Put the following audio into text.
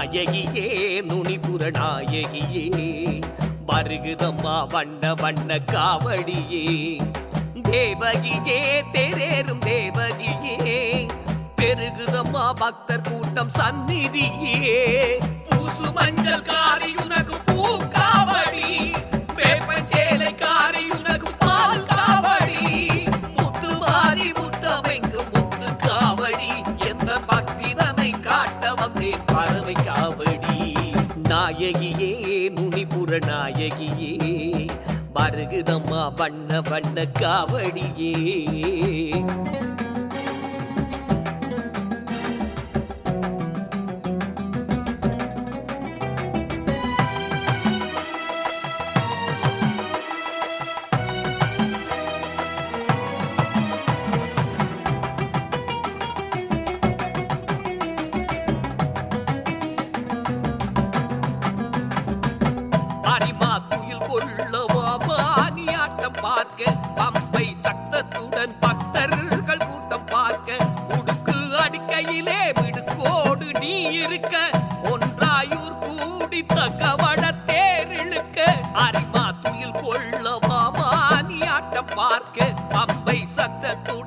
நாயகியே நுனிபுர நாயகியே வருகுதம்மா வண்ண வண்ண காவடியே தேவகியே தேரேறும் தேவகியே பெருகுதம்மா பக்தர் கூட்டம் சந்நிதியே பூசு மஞ்சள் காரி உனக்கு பூ காவடி வேப்பஞ்சேலை காரி உனக்கு பால் காவடி முத்து மாறி முத்தமைக்கு முத்து காவடி எந்த பக்திதனை காட்ட வந்தேன் பறவை காவடி நாயகியே நுனிபுர நாயகியே வருகுதம்மா வண்ண வண்ண காவடியே பார்க்க பம்பை சத்தத்துடன் பக்தர்கள் கூட்டம் பார்க்க உடுக்கு அடிக்கையிலே மிடுக்கோடு நீ இருக்க ஒன்றாயூர் கூடி தகவட தேரிழுக்க அரிமா துயில் கொள்ளவாமா நீ ஆட்டம் பார்க்க பம்பை சத்தத்துடன்